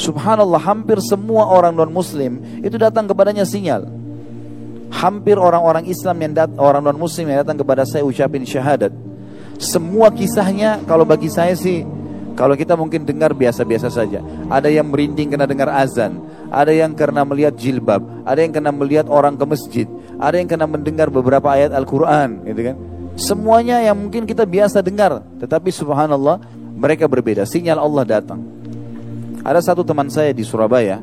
Subhanallah, hampir semua orang non-muslim itu datang kepadanya sinyal. Hampir orang-orang Islam orang non-muslim yang datang kepada saya ucapin syahadat. Semua kisahnya kalau bagi saya sih, kalau kita mungkin dengar biasa-biasa saja. Ada yang merinding karena dengar azan, ada yang karena melihat jilbab, ada yang karena melihat orang ke masjid, ada yang karena mendengar beberapa ayat Al-Quran, gitu kan. Semuanya yang mungkin kita biasa dengar, tetapi subhanallah mereka berbeda. Sinyal Allah datang. Ada satu teman saya di Surabaya,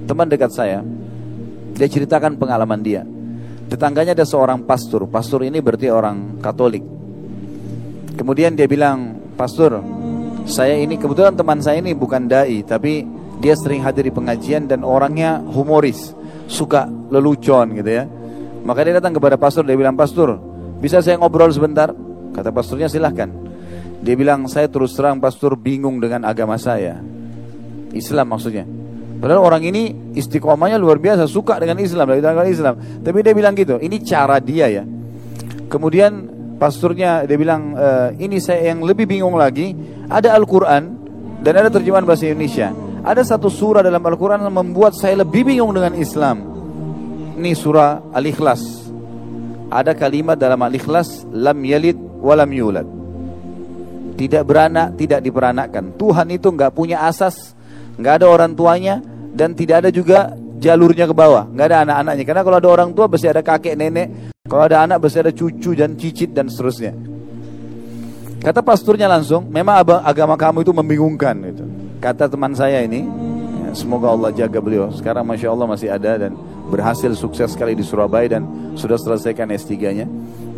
teman dekat saya, dia ceritakan pengalaman dia. Tetangganya ada seorang pastor. Pastor ini berarti orang Katolik. Kemudian dia bilang, "Pastor, saya ini kebetulan teman saya ini bukan dai, tapi dia sering hadir di pengajian dan orangnya humoris, suka lelucon gitu ya. Maka dia datang kepada pastor, dia bilang, "Pastor, bisa saya ngobrol sebentar?" Kata pastornya, "Silahkan." Dia bilang, "Saya terus terang pastor bingung dengan agama saya." Islam maksudnya. Padahal orang ini istiqomahnya luar biasa, suka dengan Islam, dengan Islam. Tapi dia bilang gitu, ini cara dia ya. Kemudian pastornya dia bilang, ini saya yang lebih bingung lagi, ada Al-Quran dan ada terjemahan bahasa Indonesia. Ada satu surah dalam Al-Quran yang membuat saya lebih bingung dengan Islam. Ini surah Al-Ikhlas. Ada kalimat dalam Al-Ikhlas, lam yalid walam yulad. Tidak beranak, tidak diperanakkan. Tuhan itu nggak punya asas, nggak ada orang tuanya, dan tidak ada juga jalurnya ke bawah, nggak ada anak-anaknya. Karena kalau ada orang tua pasti ada kakek nenek, kalau ada anak pasti ada cucu dan cicit dan seterusnya. Kata pasturnya langsung, memang agama kamu itu membingungkan gitu. Kata teman saya ini, ya, semoga Allah jaga beliau. Sekarang masya Allah masih ada dan berhasil sukses sekali di Surabaya dan sudah selesaikan S3-nya.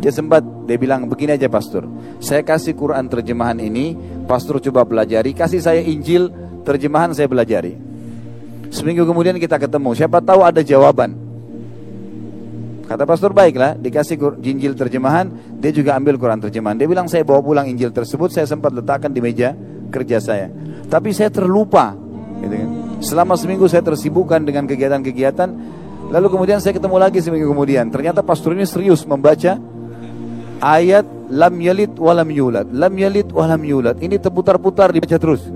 Dia bilang begini aja, pastor, saya kasih Quran terjemahan ini, pastor coba pelajari, kasih saya Injil terjemahan, saya pelajari. Seminggu kemudian kita ketemu, siapa tahu ada jawaban. Kata pastor, baiklah, dikasih Injil terjemahan, dia juga ambil Quran terjemahan. Dia bilang, saya bawa pulang Injil tersebut, saya sempat letakkan di meja kerja saya. Tapi saya terlupa gitu kan. Selama seminggu saya tersibukkan dengan kegiatan-kegiatan. Lalu kemudian saya ketemu lagi seminggu kemudian, ternyata pastor ini serius membaca ayat lam yalid walam yulad, lam yalid walam yulad. Ini terputar-putar dibaca terus.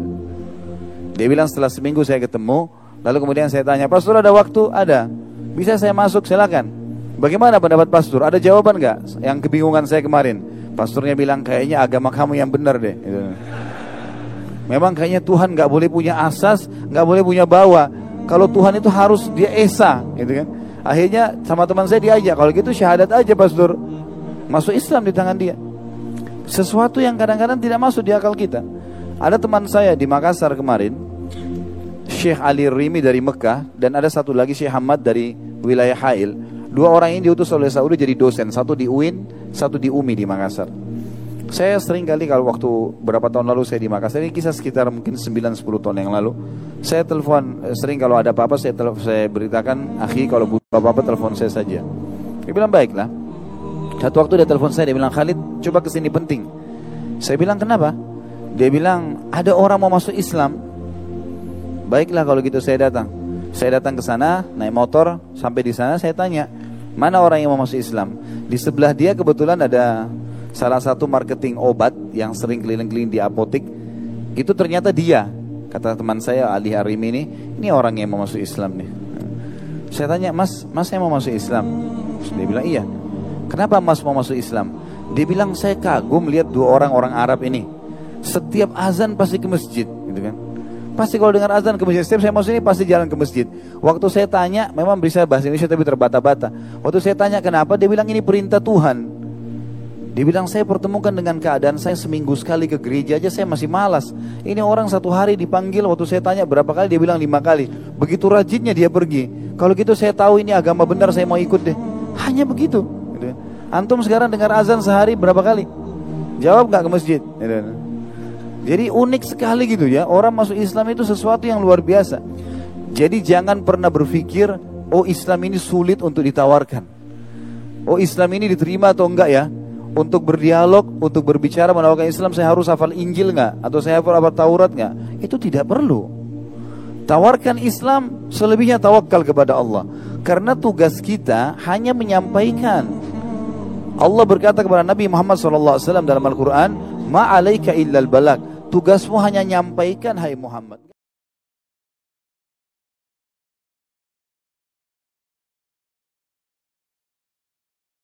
Dia bilang setelah seminggu saya ketemu, lalu kemudian saya tanya, pastor ada waktu? Ada. Bisa saya masuk? Silakan. Bagaimana pendapat pastor? Ada jawaban nggak yang kebingungan saya kemarin? Pastornya bilang, kayaknya agama kamu yang benar deh. Memang kayaknya Tuhan nggak boleh punya asas, nggak boleh punya bawah. Kalau Tuhan itu harus dia esa, gitu kan? Akhirnya sama teman saya diajak, kalau gitu syahadat aja pastor, masuk Islam di tangan dia. Sesuatu yang kadang-kadang tidak masuk di akal kita. Ada teman saya di Makassar kemarin, Syekh Ali Rimi dari Mekah, dan ada satu lagi Syekh Hamad dari wilayah Hail. Dua orang ini diutus oleh Saudi jadi dosen, satu di UIN, satu di UMI di Makassar. Saya sering kali kalau waktu berapa tahun lalu saya di Makassar, ini kisah sekitar mungkin 9-10 tahun yang lalu, saya telepon, sering kalau ada apa-apa saya beritakan, akhi kalau butuh apa-apa telepon saya saja. Dia bilang baiklah. Satu waktu dia telepon saya, dia bilang, Khalid coba kesini penting. Saya bilang kenapa? Dia bilang ada orang mau masuk Islam. Baiklah kalau gitu saya datang. Saya datang ke sana naik motor, sampai di sana saya tanya, mana orang yang mau masuk Islam? Di sebelah dia kebetulan ada salah satu marketing obat yang sering keliling-keliling di apotik. Itu ternyata dia. Kata teman saya Ali Harim ini orang yang mau masuk Islam nih. Saya tanya, mas saya mau masuk Islam. Dia bilang iya. Kenapa mas mau masuk Islam? Dia bilang, saya kagum lihat dua orang Arab ini. Setiap azan pasti ke masjid, gitu kan? Pasti kalau dengar azan ke masjid. Setiap saya masuk ini pasti jalan ke masjid. Waktu saya tanya, memang bisa bahasa Indonesia tapi terbata-bata. Waktu saya tanya kenapa, dia bilang ini perintah Tuhan. Dia bilang, saya pertemukan dengan keadaan saya seminggu sekali ke gereja aja saya masih malas. Ini orang satu hari dipanggil, waktu saya tanya berapa kali, dia bilang 5 kali. Begitu rajinnya dia pergi. Kalau gitu saya tahu ini agama benar, saya mau ikut deh. Hanya begitu. Antum sekarang dengar azan sehari berapa kali? Jawab gak ke masjid? Jadi unik sekali gitu ya. Orang masuk Islam itu sesuatu yang luar biasa. Jadi jangan pernah berpikir, oh Islam ini sulit untuk ditawarkan. Oh Islam ini diterima atau enggak ya? Untuk berdialog, untuk berbicara menawarkan Islam, saya harus hafal Injil nggak? Atau saya harus hafal Taurat nggak? Itu tidak perlu. Tawarkan Islam, selebihnya tawakal kepada Allah. Karena tugas kita hanya menyampaikan. Allah berkata kepada Nabi Muhammad SAW dalam Al-Quran, Ma alaika illal balag. Tugasmu hanya menyampaikan, hai Muhammad.